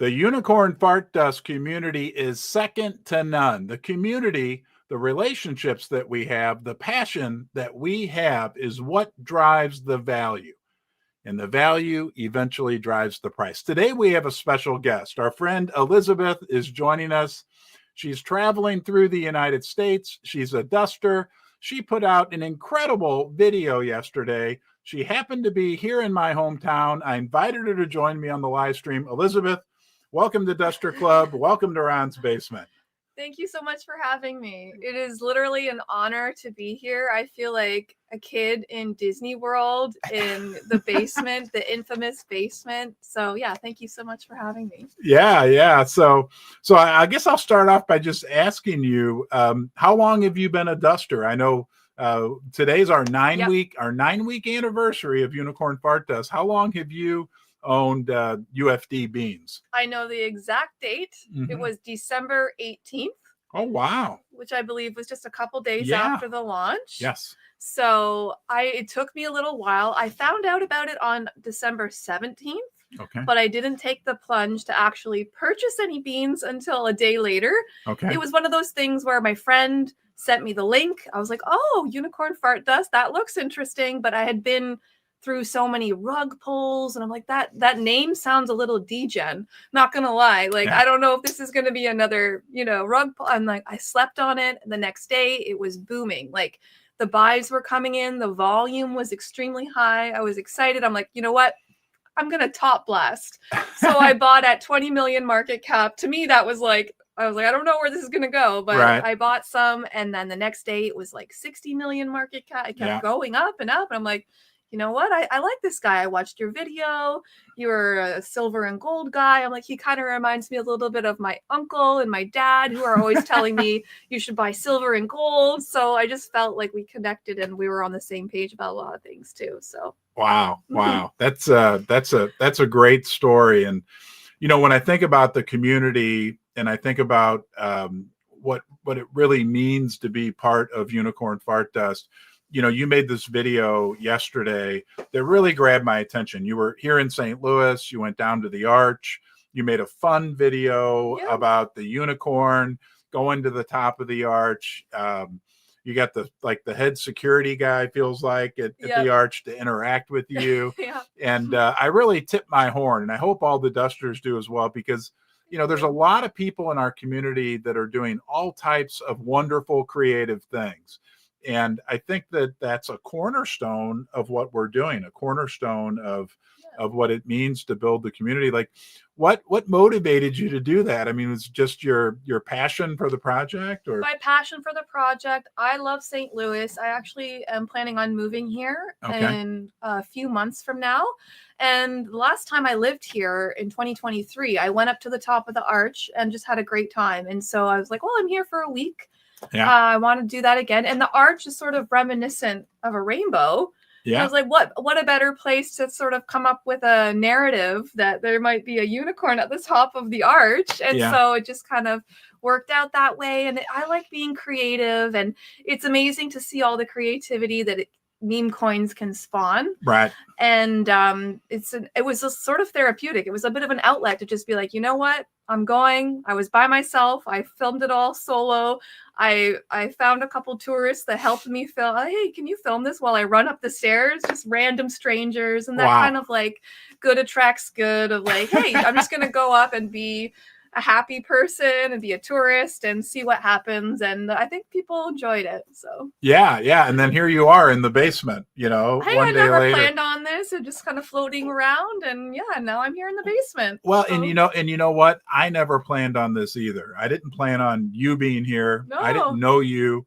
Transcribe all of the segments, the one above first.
The unicorn fart dust community is second to none. The community, the relationships that we have, the passion that we have is what drives the value. And the value eventually drives the price. Today we have a special guest. Our friend Elizabeth is joining us. She's traveling through the United States. She's a duster. She put out an incredible video yesterday. She happened to be here in my hometown. I invited her to join me on the live stream. Elizabeth, welcome to Duster Club. Welcome to Ron's Basement. Thank you so much for having me. It is literally an honor to be here. I feel like a kid in Disney World in the basement, the infamous basement. So yeah, thank you so much for having me. Yeah. So I guess I'll start off by just asking you, how long have you been a duster? I know today's our 9-week anniversary of Unicorn Fart Dust. How long have you owned UFD beans? I know the exact date. It was December 18th. Oh, wow. Which I believe was just a couple days after the launch. Yes. So it took me a little while. I found out about it on December 17th. Okay. But I didn't take the plunge to actually purchase any beans until a day later. Okay. It was one of those things where my friend sent me the link. I was like, oh, unicorn fart dust. That looks interesting. But I had been through so many rug pulls and I'm like, that name sounds a little degen, not gonna lie. Like, I don't know if this is gonna be another, rug pull. I'm like, I slept on it. And the next day it was booming. Like the buys were coming in, the volume was extremely high. I was excited. I'm like, you know what? I'm gonna top blast. So I bought at 20 million market cap. To me, that was like, I was like, I don't know where this is going to go, but I bought some. And then the next day it was like 60 million market cap. It kept going up and up. And I'm like, you know what? I like this guy. I watched your video. You were a silver and gold guy. I'm like, he kind of reminds me a little bit of my uncle and my dad, who are always telling me you should buy silver and gold. So I just felt like we connected and we were on the same page about a lot of things too. So wow. That's a great story. And when I think about the community and I think about what it really means to be part of Unicorn Fart Dust. You made this video yesterday that really grabbed my attention. You were here in St. Louis. You went down to the Arch. You made a fun video about the unicorn going to the top of the Arch. You got the head security guy, feels like, at the Arch to interact with you. And I really tip my horn, and I hope all the dusters do as well, because there's a lot of people in our community that are doing all types of wonderful, creative things. And I think that that's a cornerstone of what we're doing, a cornerstone of what it means to build the community. Like, what motivated you to do that? I mean, it's just your passion for the project, or my passion for the project. I love St. Louis. I actually am planning on moving here in a few months from now. And the last time I lived here in 2023, I went up to the top of the Arch and just had a great time. And so I was like, well, I'm here for a week. I want to do that again. And the Arch is sort of reminiscent of a rainbow. I was like, what a better place to sort of come up with a narrative that there might be a unicorn at the top of the Arch. And so it just kind of worked out that way. And I like being creative, and it's amazing to see all the creativity that meme coins can spawn. Right. And it was a sort of therapeutic. It was a bit of an outlet to just be like, you know what? I'm going. I was by myself. I filmed it all solo. I found a couple tourists that helped me film. Hey, can you film this while I run up the stairs? Just random strangers. And that kind of like good attracts good of like, hey, I'm just going to go up and be a happy person and be a tourist and see what happens. And I think people enjoyed it. So yeah. And then here you are in the basement, hey, one day never later. Planned on this and just kind of floating around. And now I'm here in the basement. Well, so. and you know what? I never planned on this either. I didn't plan on you being here. No. I didn't know you.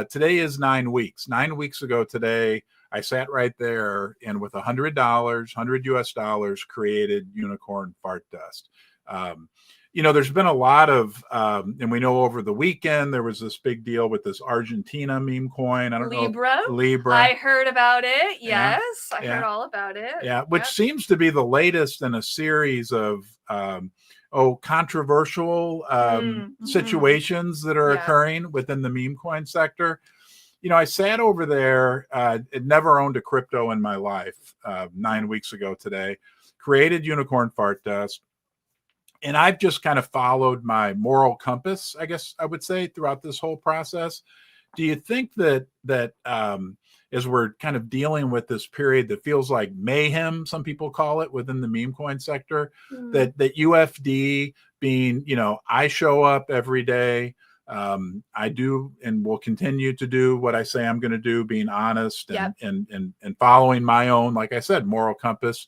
Today is 9 weeks. 9 weeks ago today, I sat right there and with $100 US created Unicorn Fart Dust. There's been a lot of, and we know over the weekend, there was this big deal with this Argentina meme coin. I don't know. Libra. I heard about it. Yes. I heard all about it. Yeah. Which seems to be the latest in a series of, controversial situations that are occurring within the meme coin sector. I sat over there, had never owned a crypto in my life, 9 weeks ago today, created Unicorn Fart Dust. And I've just kind of followed my moral compass, I guess I would say, throughout this whole process. Do you think that as we're kind of dealing with this period that feels like mayhem, some people call it within the meme coin sector, that UFD being, I show up every day, I do and will continue to do what I say I'm going to do, being honest and following my own, like I said, moral compass.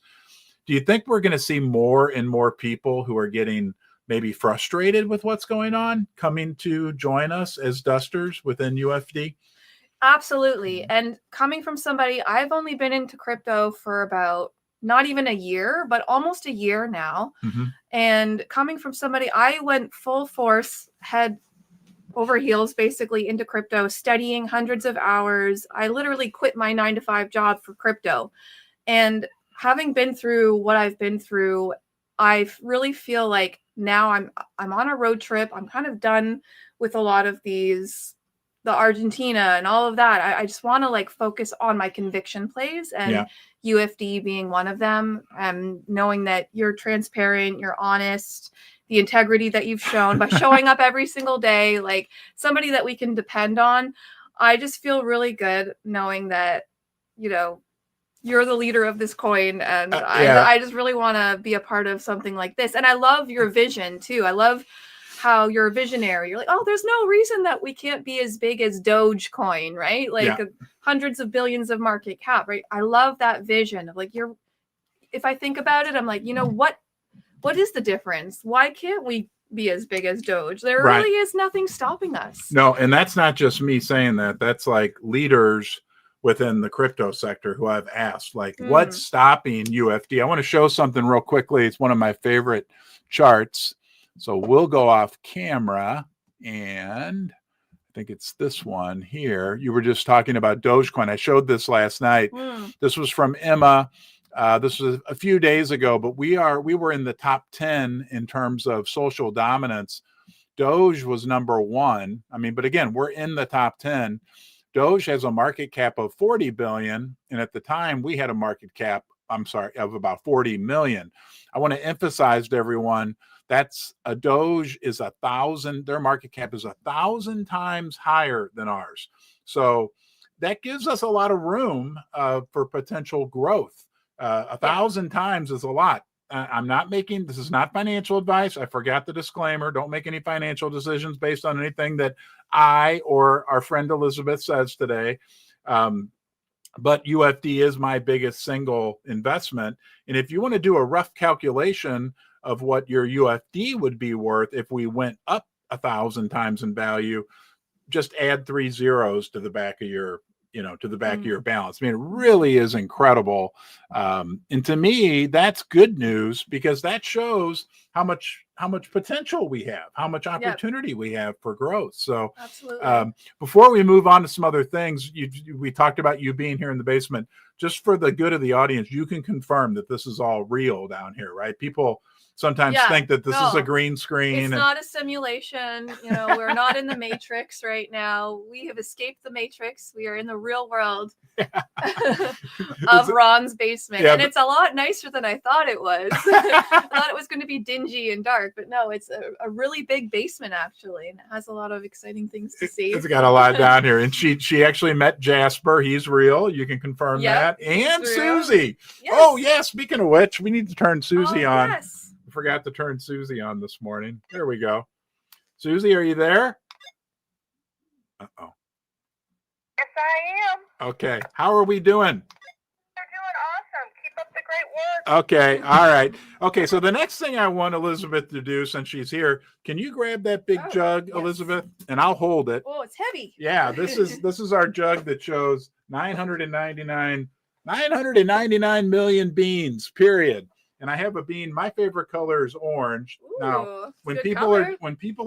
Do you think we're going to see more and more people who are getting maybe frustrated with what's going on coming to join us as dusters within UFD? Absolutely. And coming from somebody, I've only been into crypto for about not even a year, but almost a year now. And coming from somebody, I went full force, head over heels, basically into crypto, studying hundreds of hours. I literally quit my 9-to-5 job for crypto. And having been through what I've been through, I really feel like now I'm on a road trip. I'm kind of done with a lot of the Argentina and all of that. I just want to like focus on my conviction plays, and UFD being one of them. And knowing that you're transparent, you're honest, the integrity that you've shown by showing up every single day, like somebody that we can depend on. I just feel really good knowing that, you're the leader of this coin, and I just really want to be a part of something like this. And I love your vision too. I love how you're a visionary. You're like, oh, there's no reason that we can't be as big as Dogecoin, right? Like hundreds of billions of market cap, right? I love that vision of like, if I think about it, I'm like, what is the difference? Why can't we be as big as Doge? There really is nothing stopping us. No, and that's not just me saying that. That's like leaders within the crypto sector who I've asked, like, what's stopping UFD? I want to show something real quickly. It's one of my favorite charts. So we'll go off camera, and I think it's this one here. You were just talking about Dogecoin. I showed this last night. This was from Emma. This was a few days ago, but we were in the top 10 in terms of social dominance. Doge was number 1. I mean, but again, we're in the top 10. Doge has a market cap of 40 billion. And at the time we had a market cap, of about 40 million. I want to emphasize to everyone, that's a Doge is 1,000. Their market cap is 1,000 times higher than ours. So that gives us a lot of room for potential growth. 1,000 times is a lot. This is not financial advice. I forgot the disclaimer. Don't make any financial decisions based on anything that I or our friend Elizabeth says today. But UFD is my biggest single investment. And if you want to do a rough calculation of what your UFD would be worth if we went up 1,000 times in value, just add 3 zeros to the back of your of your balance. I mean, it really is incredible. And to me, that's good news, because that shows how much potential we have, how much opportunity we have for growth. So before we move on to some other things, we talked about you being here in the basement. Just for the good of the audience, you can confirm that this is all real down here, right? People sometimes think that this is a green screen. It's not a simulation. We're not in the Matrix right now. We have escaped the Matrix. We are in the real world of Ron's basement. And it's a lot nicer than I thought it was. I thought it was going to be dingy and dark, but no, it's a really big basement, actually. And it has a lot of exciting things to see. It's got a lot down here. And she actually met Jasper. He's real. You can confirm that. And Susie. Yes. Oh, yeah. Speaking of which, we need to turn Susie on. Yes. I forgot to turn Susie on this morning. There we go. Susie, are you there? Uh-oh. Yes, I am. Okay. How are we doing? You're doing awesome. Keep up the great work. Okay. All right. Okay. So the next thing I want Elizabeth to do, since she's here, can you grab that big jug, Elizabeth? And I'll hold it. Oh, it's heavy. Yeah. This is our jug that shows 999 million beans, period. And I have a bean. My favorite color is orange. Ooh, now, when people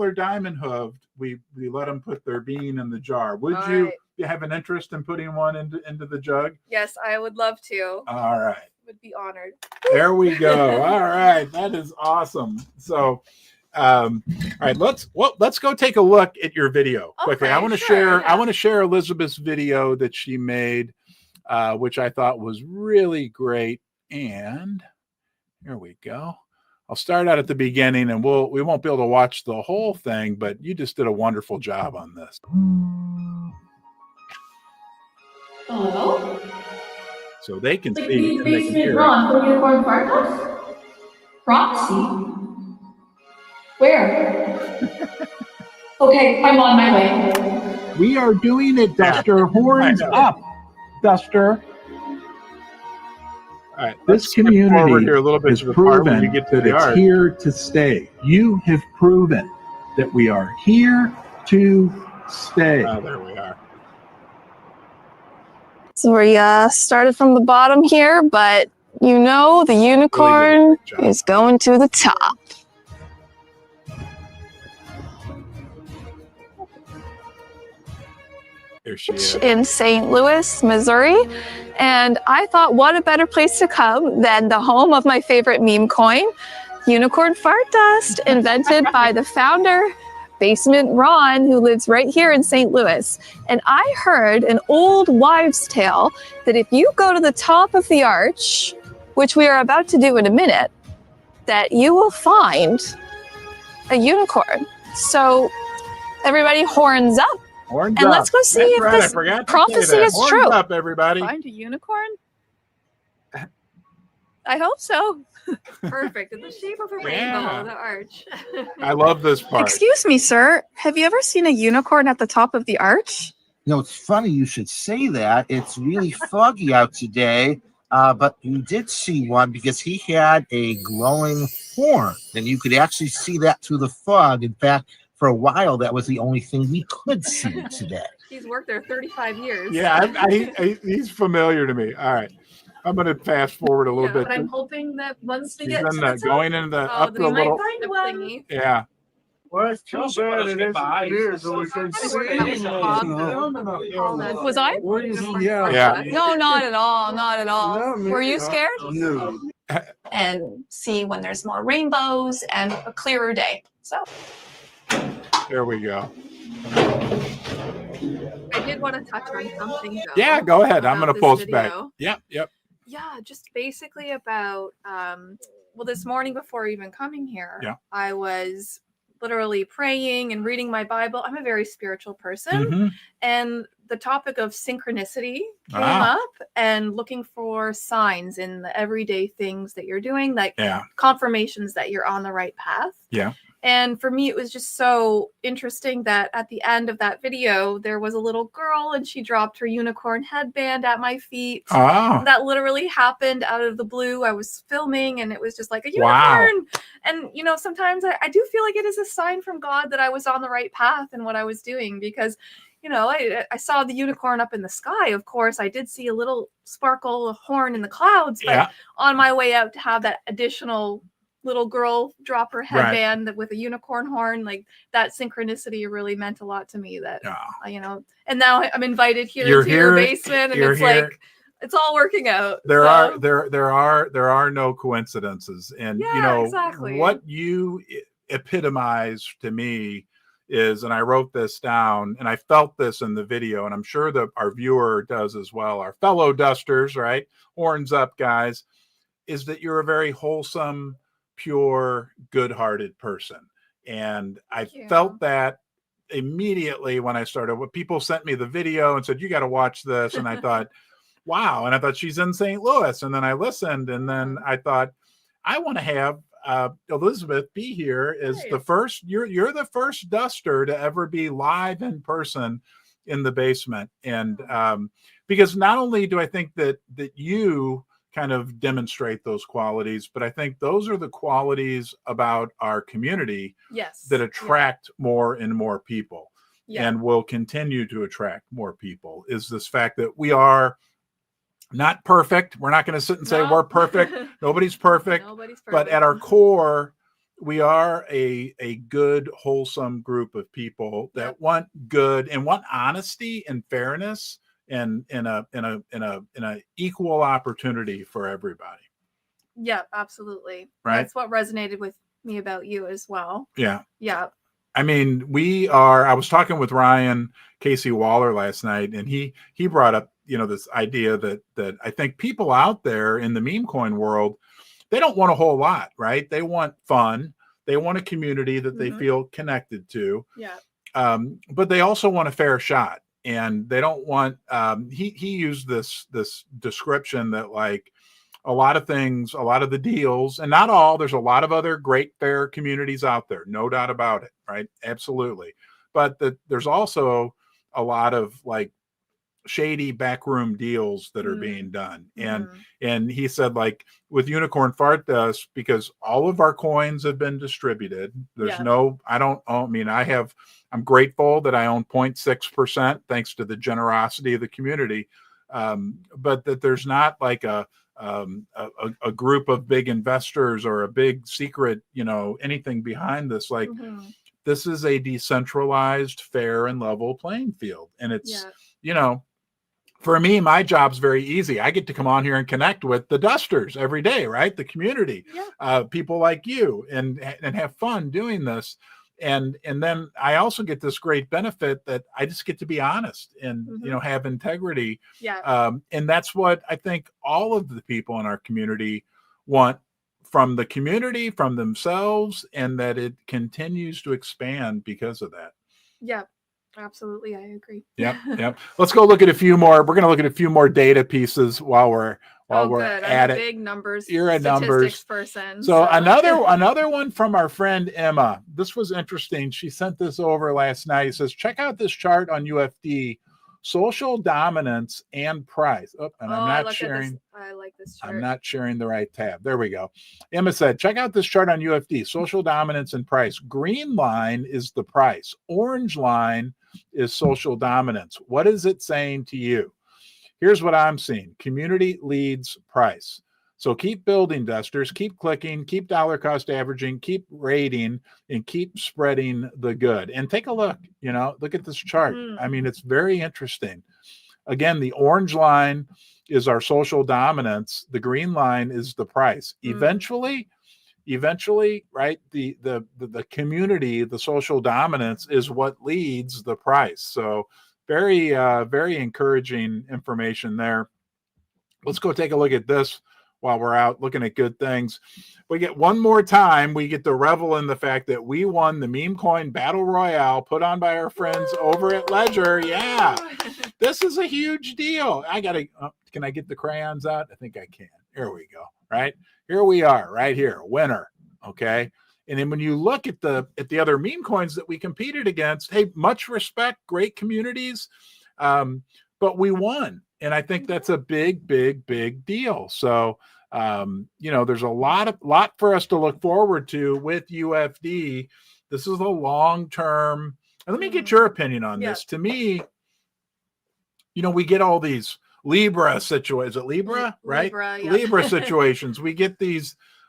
are diamond hooved, we let them put their bean in the jar. Would you have an interest in putting one into the jug? Yes, I would love to. All right. Would be honored. There we go. All right, that is awesome. So, all right, let's go take a look at your video quickly. Okay, I want to share Elizabeth's video that she made, which I thought was really great. And here we go. I'll start out at the beginning, and we won't be able to watch the whole thing, but you just did a wonderful job on this. Hello? So they can Like see the and they can basement hear. Ron from Unicorn Farmhouse? Proxy? Where? Okay, I'm on my way. We are doing it, Duster. Horns I know. up, Duster. All right, This let's skip forward community here a little bit has to the part where proven you get to that the it's art. here to stay. You have proven that we are here to stay. Oh, there we are. So we started from the bottom here, but you know the unicorn Really did a great job. is going to the top. Here she is. In St. Louis, Missouri. And I thought, what a better place to come than the home of my favorite meme coin, Unicorn Fart Dust, invented by the founder, Basement Ron, who lives right here in St. Louis. And I heard an old wives' tale that if you go to the top of the arch, which we are about to do in a minute, that you will find a unicorn. So everybody horns up. Horns And up. let's go see That's if right, I this forgot to say prophecy that. is Horns true. up, everybody. Find a unicorn? I hope so. Perfect. In the shape of a rainbow, Yeah. the arch. I love this part. Excuse me, sir. Have you ever seen a unicorn at the top of the arch? You know, it's funny you should say that. It's really foggy out today, but you did see one because he had a glowing horn, and you could actually see that through the fog. In fact, for a while, that was the only thing we could see today. He's worked there 35 years. Yeah, he's familiar to me. All right. I'm going to fast forward a little bit. But I'm hoping that once we She's get in to the, the top, going into the up we the might little. find one. Yeah. Well, it's too bad it isn't clear so we can see. Was I? Yeah. No, not at all. Not at all. No, Were you scared? No. And see when there's more rainbows and a clearer day. So There we go. I did want to touch on something though. Yeah, go ahead. I'm about going to this post back. video. Yep. Yeah, just basically about well, this morning before even coming here, Yeah. I was literally praying and reading my Bible. I'm a very spiritual person, Mhm. and the topic of synchronicity came Ah. up and looking for signs in the everyday things that you're doing, like Yeah. confirmations that you're on the right path. Yeah. And for me, it was just so interesting that at the end of that video, there was a little girl and she dropped her unicorn headband at my feet. Oh. That literally happened out of the blue. I was filming and it was just like a Wow. unicorn. And, you know, sometimes I do feel like it is a sign from God that I was on the right path in what I was doing because, you know, I saw the unicorn up in the sky. Of course, I did see a little sparkle, a horn in the clouds, but Yeah. on my way out to have that additional little girl drop her Right. headband with a unicorn horn, like that synchronicity really meant a lot to me that, Yeah. you know, and now I'm invited here You're into your here- basement and you're it's here. like, it's all working out. There So, are no coincidences, and Yeah, you know exactly. what you epitomize to me is, and I wrote this down, and I felt this in the video, and I'm sure that our viewer does as well. Our fellow dusters, right? Horns up, guys. Is that you're a very wholesome, pure, good-hearted person, and I Thank you. felt that immediately when I started. When people sent me the video and said, "You got to watch this," and I thought, wow. And I thought she's in St. Louis. And then I listened, and then I thought, I want to have Elizabeth be here as the Nice. first, you're the first duster to ever be live in person in the basement. And because not only do I think that you kind of demonstrate those qualities, but I think those are the qualities about our community yes. that attract more and more people. Yeah. And will continue to attract more people, is this fact that we are not perfect. We're not going to sit and say No. we're perfect. Nobody's perfect. Nobody's perfect. But at our core, we are a good, wholesome group of people that Yep. want good and want honesty and fairness and in a equal opportunity for everybody. Yeah, absolutely. Right. That's what resonated with me about you as well. Yeah. Yeah. I mean, I was talking with Ryan Casey Waller last night, and he brought up, you know, this idea that I think people out there in the meme coin world they don't want a whole lot, right? They want fun. They want a community that they feel connected to. Yeah. But they also want a fair shot, and they don't want, he used this description that like a lot of things, a lot of the deals, and not all, there's a lot of other great fair communities out there, no doubt about it, right? Absolutely. But there's also a lot of like shady backroom deals that are being done. And he said, like with Unicorn Fart Dust, because all of our coins have been distributed, there's I'm grateful that I own 0.6% thanks to the generosity of the community. But that there's not like a group of big investors or a big secret, anything behind this. Like this is a decentralized, fair and level playing field. And it's, for me, my job's very easy. I get to come on here and connect with the dusters every day, right? The community, people like you, and have fun doing this. And then I also get this great benefit that I just get to be honest and, have integrity. Yeah. And that's what I think all of the people in our community want from the community, from themselves, and that it continues to expand because of that. Yeah. Absolutely, I agree. Yep. Let's go look at a few more. We're going to look at a few more data pieces while we're good. at I'm it. Big numbers. You're a numbers person. So another one from our friend Emma. This was interesting. She sent this over last night. It says, check out this chart on UFD. Social dominance and price. I'm not sharing. I like this chart. I'm not sharing the right tab. There we go. Emma said, check out this chart on UFD. Social dominance and price. Green line is the price. Orange line is social dominance. What is it saying to you? Here's what I'm seeing. Community leads price. So keep building, dusters, keep clicking, keep dollar cost averaging, keep rating, and keep spreading the good. And take a look, look at this chart. I mean, it's very interesting. Again, the orange line is our social dominance. The green line is the price. Eventually, right, the community, the social dominance is what leads the price. So very, very encouraging information there. Let's go take a look at this. While we're out looking at good things, we get one more time. We get to revel in the fact that we won the meme coin battle royale put on by our friends over at Ledger. Yeah, this is a huge deal. Can I get the crayons out? I think I can. Here we go. Right here we are. Right here, winner. Okay. And then when you look at the other meme coins that we competed against, hey, much respect, great communities, but we won. And I think that's a big, big, big deal. So, there's a lot for us to look forward to with UFD. This is a long-term, and let me get your opinion on this. To me, we get all these Libra situations. Is it Libra, right? Libra, yeah. Libra situations. We get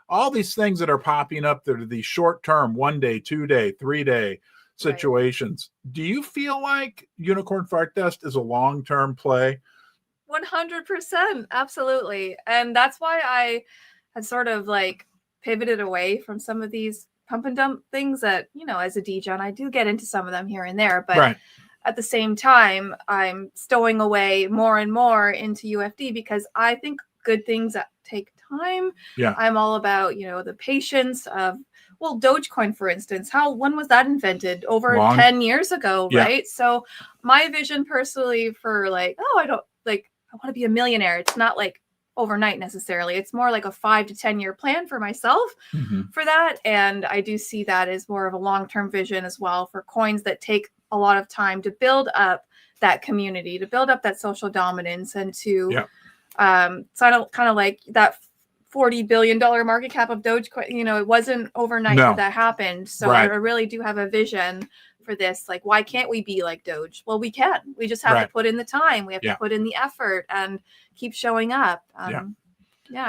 all these things that are popping up that are these short-term, 1 day, 2 day, 3 day situations. Right. Do you feel like Unicorn Fart Dust is a long-term play? 100%, absolutely. And that's why I had sort of like pivoted away from some of these pump and dump things that, as a DJ, I do get into some of them here and there, but at the same time, I'm stowing away more and more into UFD because I think good things that take time. Yeah. I'm all about, the patience of, Dogecoin, for instance, when was that invented? Over 10 years ago, right? So my vision personally for I want to be a millionaire. It's not like overnight necessarily. It's more like a 5 to 10 year plan for myself for that. And I do see that as more of a long-term vision as well for coins that take a lot of time to build up that community, to build up that social dominance, and to kind of like that $40 billion market cap of Dogecoin. It wasn't overnight that happened. So I really do have a vision for this. Like, why can't we be like Doge? Well, we can. We just have to put in the time. We have to put in the effort and keep showing up. I'm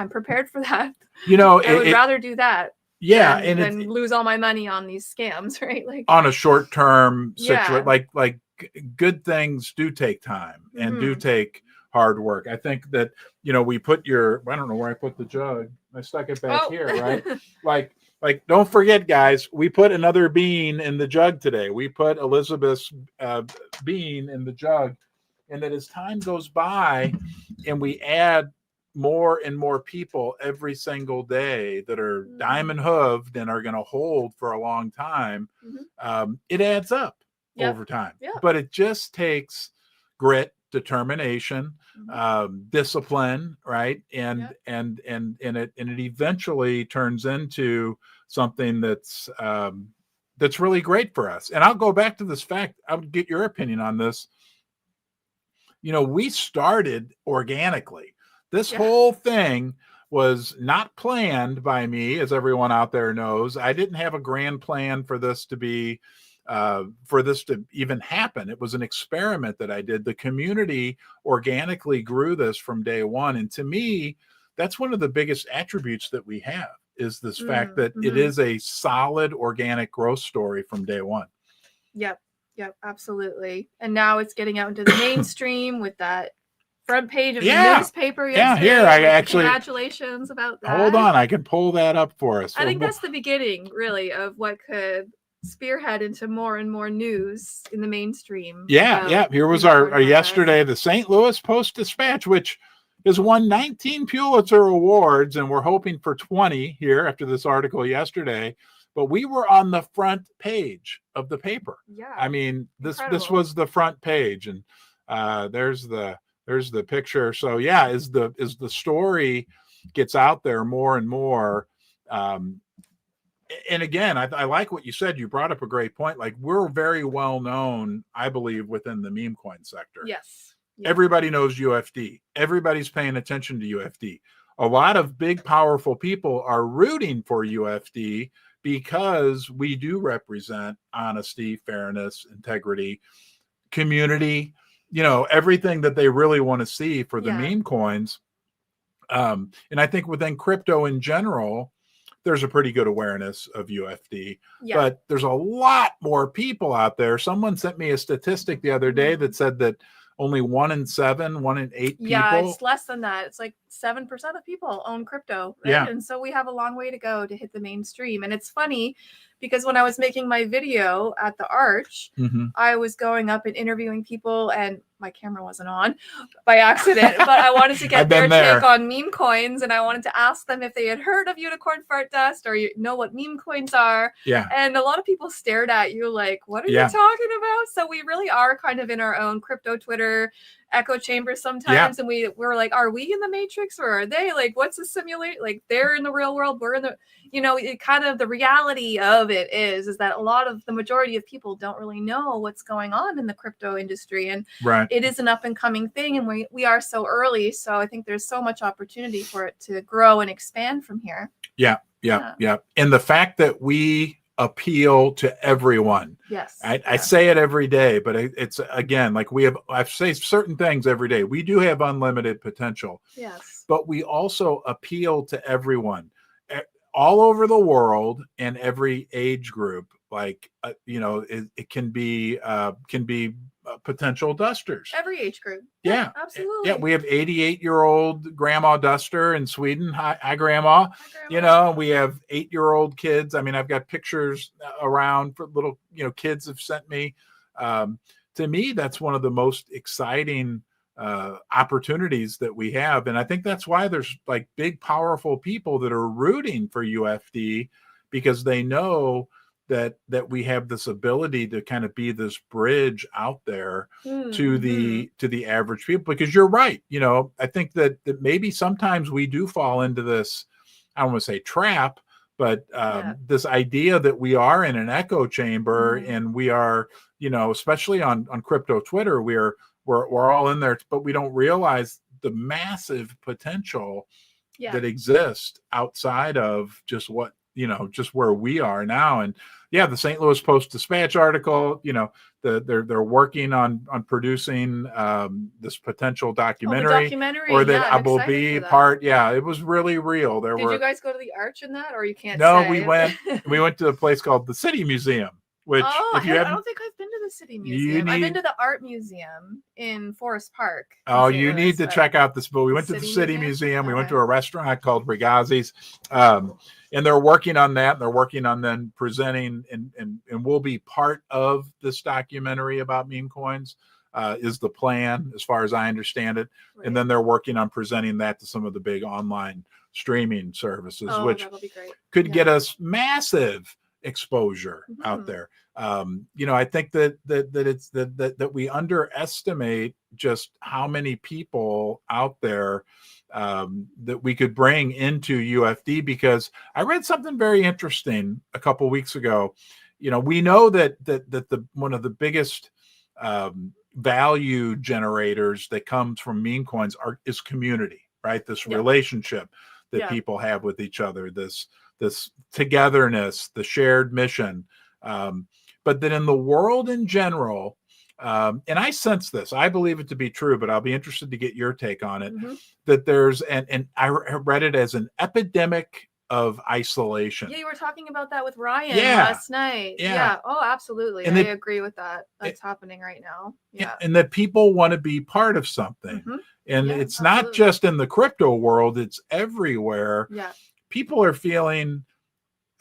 prepared for that. I would rather do that. Than lose all my money on these scams, right? Like on a short-term situation, like good things do take time and do take hard work. I think that, we put I don't know where I put the jug. I stuck it back here, right? Like, don't forget, guys, we put another bean in the jug today. We put Elizabeth's bean in the jug. And that as time goes by and we add more and more people every single day that are diamond hooved and are going to hold for a long time, it adds up over time. But it just takes grit, determination, discipline, right? And it eventually turns into something that's really great for us. And I'll go back to this fact. I would get your opinion on this. We started organically. This whole thing was not planned by me, as everyone out there knows. I didn't have a grand plan for this to be, for this to even happen. It was an experiment that I did. The community organically grew this from day one. And to me, that's one of the biggest attributes that we have, is this fact that it is a solid organic growth story from day one. Yep, absolutely. And now it's getting out into the mainstream with that front page of the newspaper yesterday. Here I actually, congratulations about that. Hold on, I can pull that up for us. I think that's the beginning, really, of what could spearhead into more and more news in the mainstream. Here was our yesterday, the St. Louis Post-Dispatch, which has won 19 Pulitzer Awards, and we're hoping for 20 here after this article yesterday. But we were on the front page of the paper. Yeah, I mean, this was the front page, and there's the picture. So as the story gets out there more and more, and again, I like what you said. You brought up a great point. Like, we're very well known, I believe, within the meme coin sector. Yes. Everybody knows UFD. Everybody's paying attention to UFD. A lot of big, powerful people are rooting for UFD because we do represent honesty, fairness, integrity, community, everything that they really want to see for the meme coins. And I think within crypto in general, there's a pretty good awareness of UFD, but there's a lot more people out there. Someone sent me a statistic the other day that said that only 1 in 7, 1 in 8 people. Yeah, it's less than that. It's like 7% of people own crypto, right? Yeah. And so we have a long way to go to hit the mainstream. And it's funny because when I was making my video at the Arch, I was going up and interviewing people, and my camera wasn't on by accident, but I wanted to get their take on meme coins, and I wanted to ask them if they had heard of unicorn fart dust or know what meme coins are. Yeah. And a lot of people stared at you like, what are you talking about? So we really are kind of in our own crypto Twitter echo chamber sometimes, and we're like, are we in the matrix or are they? Like, what's the simulate? Like, they're in the real world, we're in the, it kind of, the reality of it is that the majority of people don't really know what's going on in the crypto industry, and it is an up and coming thing, and we are so early. So I think there's so much opportunity for it to grow and expand from here. Yeah. And the fact that we appeal to everyone. Yes. I say it every day, but it's, again, like I say certain things every day. We do have unlimited potential. Yes. But we also appeal to everyone all over the world and every age group. Like, it can be potential dusters. Every age group. Yeah, absolutely. Yeah, we have 88-year-old grandma duster in Sweden. Hi, grandma. Hi, grandma. We have 8-year-old kids. I mean, I've got pictures around for little, kids have sent me. To me, that's one of the most exciting opportunities that we have. And I think that's why there's like big, powerful people that are rooting for UFD, because they know that we have this ability to kind of be this bridge out there to the average people. Because you're right. I think that maybe sometimes we do fall into this, I don't want to say trap, but this idea that we are in an echo chamber and we are, especially on crypto Twitter, we're all in there, but we don't realize the massive potential that exists outside of just what, just where we are now. And the St. Louis Post-Dispatch article, they're working on producing this potential documentary, or that I will be part. Yeah, it was really real. Did you guys go to the Arch in that, or you can't? No, say? we went to a place called the City Museum. Which, I don't think I've been to the City Museum. I've been to the Art Museum in Forest Park. Oh, you need to check out this. But we went to the City Museum. We went to a restaurant called Regazzi's, and they're working on that. They're working on then presenting, and we'll be part of this documentary about meme coins. is the plan, as far as I understand it. Right. And then they're working on presenting that to some of the big online streaming services, which that'll be great. could Yeah. get us massive exposure out there. I think that we underestimate just how many people out there that we could bring into UFD, because I read something very interesting a couple weeks ago. We know that the one of the biggest value generators that comes from meme coins is community, right? This relationship that people have with each other, this togetherness, the shared mission. But that in the world in general, and I sense this, I believe it to be true, but I'll be interested to get your take on it, that there's, and I read it as an epidemic of isolation. Yeah, you were talking about that with Ryan Yeah. last night. Yeah. Yeah. Oh, absolutely. And I they- agree with that. That's happening right now. Yeah. And that people want to be part of something. And Yeah, it's not absolutely. just in the crypto world, it's everywhere. Yeah. People are feeling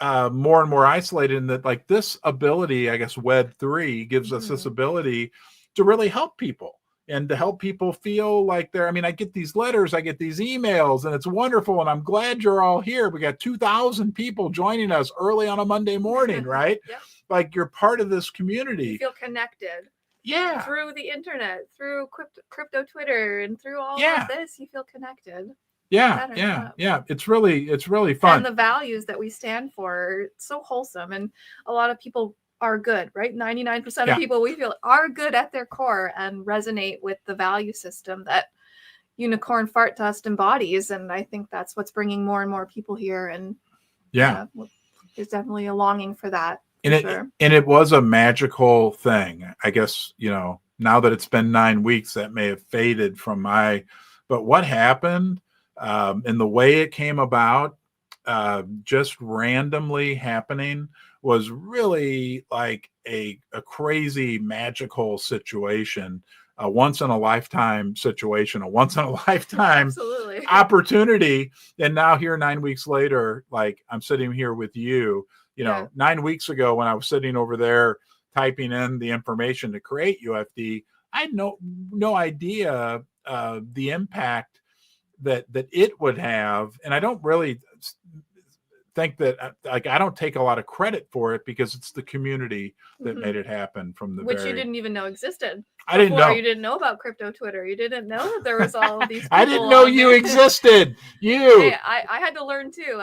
more and more isolated, and that like this ability, I guess Web3 gives us this ability to really help people and to help people feel like they're, I get these letters, I get these emails, and it's wonderful. And I'm glad you're all here. We got 2,000 people joining us early on a Monday morning, right? Yep. Like you're part of this community. You feel connected. Yeah. Through the internet, through crypto Twitter, and through all Yeah. of this, you feel connected. Yeah. Better, Yeah. yeah. Yeah. It's really fun. And the values that we stand for, it's so wholesome. And a lot of people are good, right? 99% Yeah. of people we feel are good at their core and resonate with the value system that Unicorn Fart Dust embodies. And I think that's what's bringing more and more people here. And Yeah. there's definitely a longing for that. And it was a magical thing. I guess, now that it's been 9 weeks, that may have faded from but what happened, and the way it came about, just randomly happening, was really like a crazy magical situation, a once in a lifetime situation, a once in a lifetime Absolutely. opportunity. And now here 9 weeks later, like I'm sitting here with you. 9 weeks ago when I was sitting over there typing in the information to create UFD, I had no idea the impact that it would have. And I don't really think that, like, I don't take a lot of credit for it, because it's the community that made it happen from the Which you didn't even know existed. I didn't know. You didn't know about crypto Twitter. You didn't know that there was all of these people I didn't know on you there. existed. Hey, I had to learn too.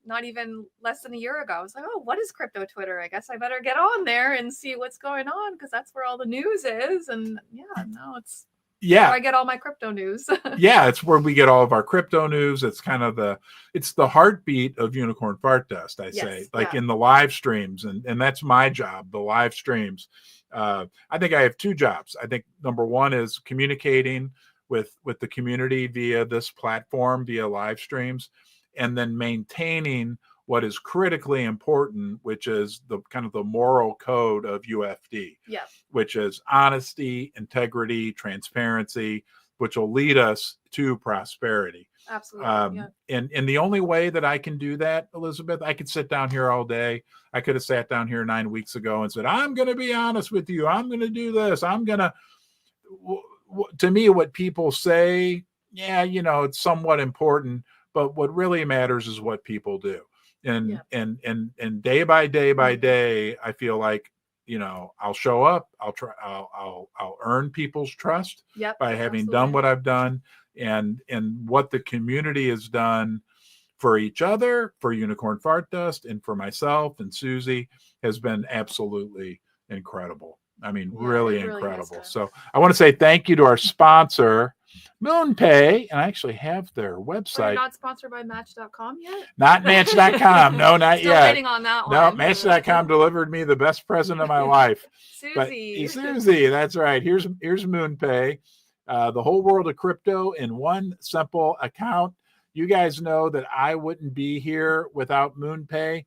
Not even less than a year ago, I was like, oh, what is crypto Twitter? I guess I better get on there and see what's going on, because that's where all the news is. And now it's where I get all my crypto news. Yeah, it's where we get all of our crypto news. It's kind of it's the heartbeat of Unicorn Fart Dust, I say, in the live streams. And that's my job, the live streams. I think I have two jobs. I think number one is communicating with the community via this platform, via live streams, and then maintaining what is critically important, which is the kind of the moral code of UFD, which is honesty, integrity, transparency, which will lead us to prosperity. Absolutely. And the only way that I can do that, Elizabeth, I could sit down here all day. I could have sat down here 9 weeks ago and said, I'm going to be honest with you. I'm going to do this. To me, what people say, it's somewhat important, but what really matters is what people do. And day by day by day, I feel like, I'll show up, I'll earn people's trust by having done what I've done, and what the community has done for each other, for Unicorn Fart Dust, and for myself and Susie has been absolutely incredible. Really incredible. So I want to say thank you to our sponsor, MoonPay, and I actually have their website. You're not sponsored by Match.com yet? Not Match.com. No, not Still yet. waiting on that No, one. Match.com delivered me the best present of my life. Susie. Susie, that's right. Here's MoonPay. The whole world of crypto in one simple account. You guys know that I wouldn't be here without MoonPay.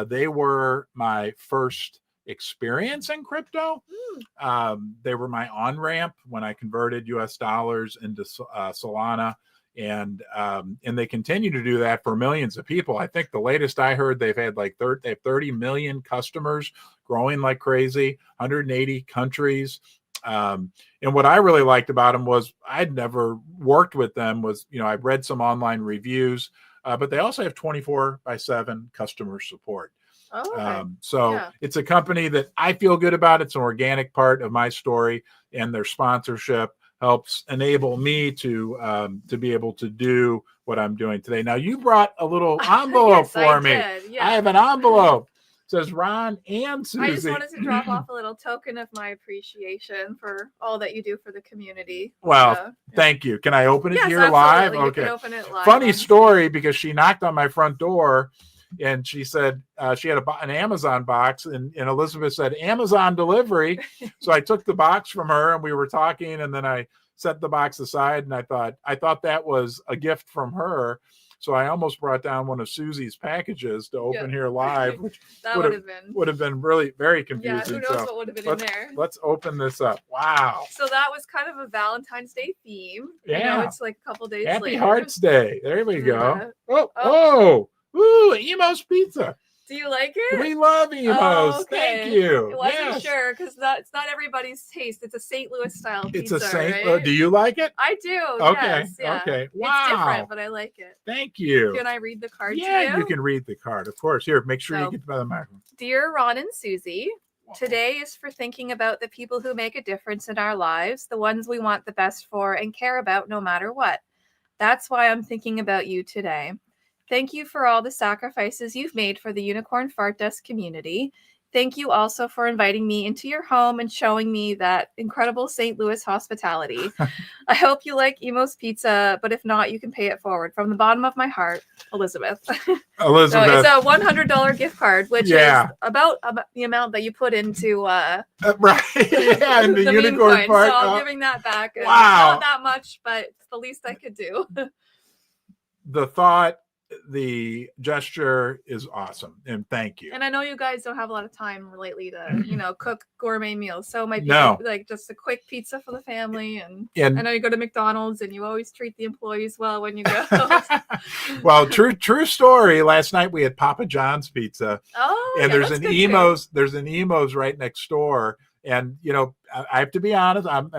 They were my first experience in crypto. They were my on-ramp when I converted US dollars into Solana, and they continue to do that for millions of people. I think the latest I heard, they've had they have 30 million customers, growing like crazy, 180 countries. And what I really liked about them was I'd never worked with them. Was I read some online reviews, but they also have 24/7 customer support. Oh, okay. So Yeah. it's a company that I feel good about. It's an organic part of my story, and their sponsorship helps enable me to be able to do what I'm doing today. Now, you brought a little envelope Yes, for I me. did, yeah. I have an envelope. It says Ron and Susie. I just wanted to drop off a little token of my appreciation for all that you do for the community. Well, So, yeah. thank you. Can I open it Yes, here absolutely. live? You Okay. can open it live Funny on story, because she knocked on my front door and she said she had an Amazon box, and Elizabeth said Amazon delivery. So I took the box from her and we were talking, and then I set the box aside, and I thought that was a gift from her. So I almost brought down one of Susie's packages to open here live, which that would have been really very confusing. Yeah, who knows what would have been in there. Let's open this up. Wow. So that was kind of a Valentine's Day theme. Yeah. It's like a couple days Happy later. Hearts Day. There we go. Yeah. Oh. Ooh, Emo's Pizza. Do you like it? We love Emo's. Oh, okay. Thank you. I wasn't Yes. sure because it's not everybody's taste. It's a St. Louis style pizza. It's a St. Right? Do you like it? I do. Okay. Yes, yeah. Okay. Wow. It's different, but I like it. Thank you. Can I read the card to Yeah, you can read the card, of course. Here, make sure you So, get by the microphone. Dear Ron and Susie, today is for thinking about the people who make a difference in our lives, the ones we want the best for and care about no matter what. That's why I'm thinking about you today. Thank you for all the sacrifices you've made for the Unicorn Fart Dust community. Thank you also for inviting me into your home and showing me that incredible St. Louis hospitality. I hope you like Emo's Pizza, but if not, you can pay it forward. From the bottom of my heart, Elizabeth. Elizabeth. So it's a $100 gift card, which Yeah. is about the amount that you put into Right. Yeah, and the meme unicorn coin. part. So I'm giving that back. It's Wow. not that much, but it's the least I could do. The thought, the gesture is awesome, and thank you. And I know you guys don't have a lot of time lately to, cook gourmet meals. So it might be No. like just a quick pizza for the family. And And I know you go to McDonald's and you always treat the employees well when you go. well, true story. Last night we had Papa John's pizza, Oh, and yeah, there's that's an good too. Emo's right next door. And I have to be honest. I'm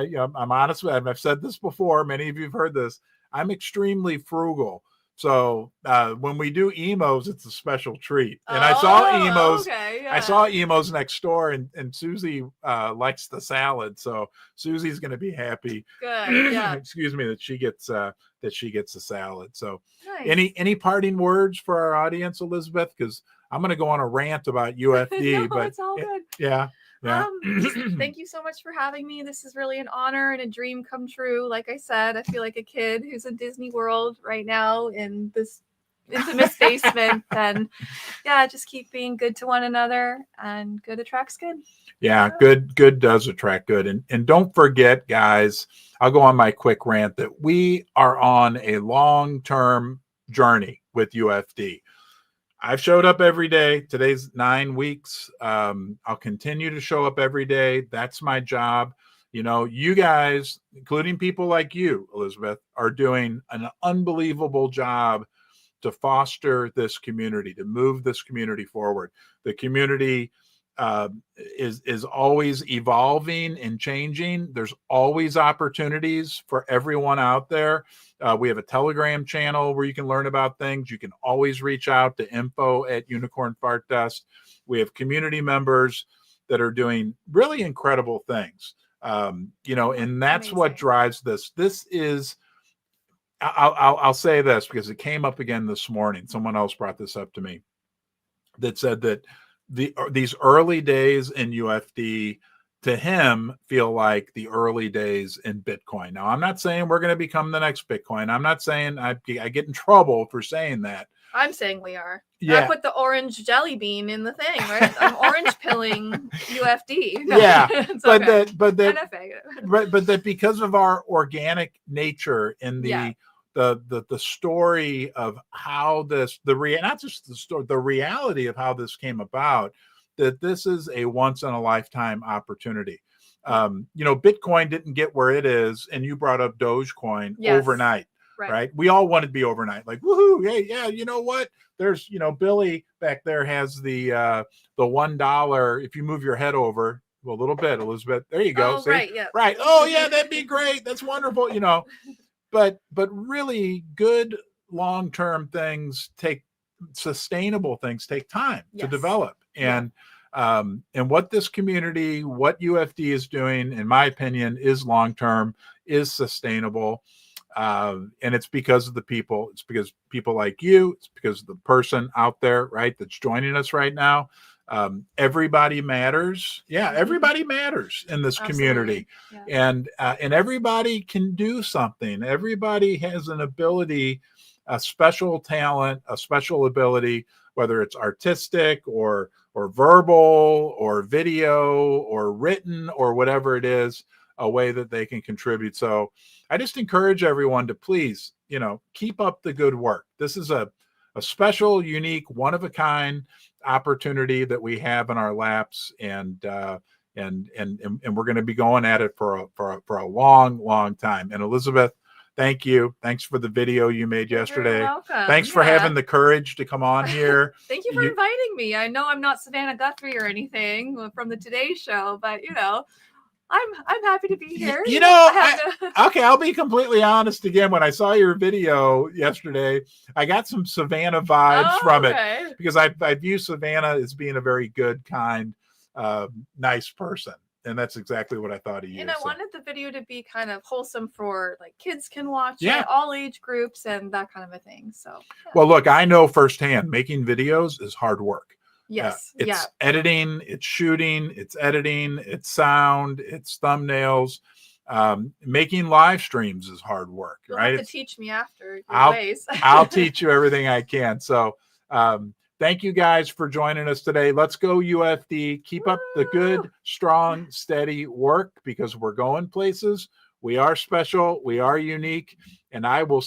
honest. I've said this before. Many of you have heard this. I'm extremely frugal. So when we do Emo's, it's a special treat. And I saw Emo's. Okay, yeah. I saw Emo's next door, and Susie likes the salad, so Susie's going to be happy. Good, yeah. Excuse me, that she gets the salad. So, Nice. any parting words for our audience, Elizabeth? Because I'm going to go on a rant about UFD, No, but it's all good. yeah. Just thank you so much for having me. This is really an honor and a dream come true. Like I said, I feel like a kid who's in Disney World right now in this infamous basement. And yeah, just keep being good to one another, and good attracts good. Yeah, good does attract good. And don't forget, guys, I'll go on my quick rant that we are on a long-term journey with UFD. I've showed up every day. Today's 9 weeks. I'll continue to show up every day. That's my job. You guys, including people like you, Elizabeth, are doing an unbelievable job to foster this community, to move this community forward. The community is always evolving and changing. There's always opportunities for everyone out there. We have a Telegram channel where you can learn about things. You can always reach out to info@Unicorn Fart Dust. We have community members that are doing really incredible things. And that's Amazing. what drives this. This is, I'll say this because it came up again this morning. Someone else brought this up to me that said that these early days in UFD to him feel like the early days in Bitcoin. Now, I'm not saying we're going to become the next Bitcoin. I'm not saying I get in trouble for saying that. I'm saying we are. Yeah. I put the orange jelly bean in the thing, right? I'm orange pilling UFD. Yeah, It's but okay. that but that because of our organic nature in the story of how this not just the story, the reality of how this came about, that this is a once in a lifetime opportunity. Bitcoin didn't get where it is, and you brought up Dogecoin overnight. Right. We all wanted to be overnight, like, woohoo, hey, yeah, you know what? There's, Billy back there has the $1. If you move your head over, a little bit, Elizabeth. There you go. Oh, See? right, yeah. Right. Oh yeah, that'd be great. That's wonderful. But really good long-term things sustainable things take time to Yes. develop. And what this community, what UFD is doing, in my opinion, is long-term, is sustainable. And it's because of the people. It's because people like you. It's because of the person out there, right, that's joining us right now. Everybody matters. Yeah, everybody matters in this community. Yeah. And everybody can do something. Everybody has an ability, a special talent, a special ability, whether it's artistic or verbal or video or written or whatever it is, a way that they can contribute. So I just encourage everyone to please, keep up the good work. This is a special, unique, one-of-a-kind opportunity that we have in our laps, and we're going to be going at it for a long time. And Elizabeth, thank you. Thanks for the video you made yesterday. You're welcome. Thanks for having the courage to come on here. Thank you for inviting me. I know I'm not Savannah Guthrie or anything from the Today Show, but I'm happy to be here. Okay, I'll be completely honest again. When I saw your video yesterday, I got some Savannah vibes from it, because I view Savannah as being a very good, kind, nice person. And that's exactly what I thought of you. And I wanted the video to be kind of wholesome for kids can watch it, all age groups and that kind of a thing. So, well, look, I know firsthand making videos is hard work. Yes. It's editing, it's shooting, it's editing, it's sound, it's thumbnails. Making live streams is hard work, right? You'll have to teach me after your ways. I'll teach you everything I can. So thank you guys for joining us today. Let's go UFD. Keep up the good, strong, steady work, because we're going places. We are special. We are unique. And I will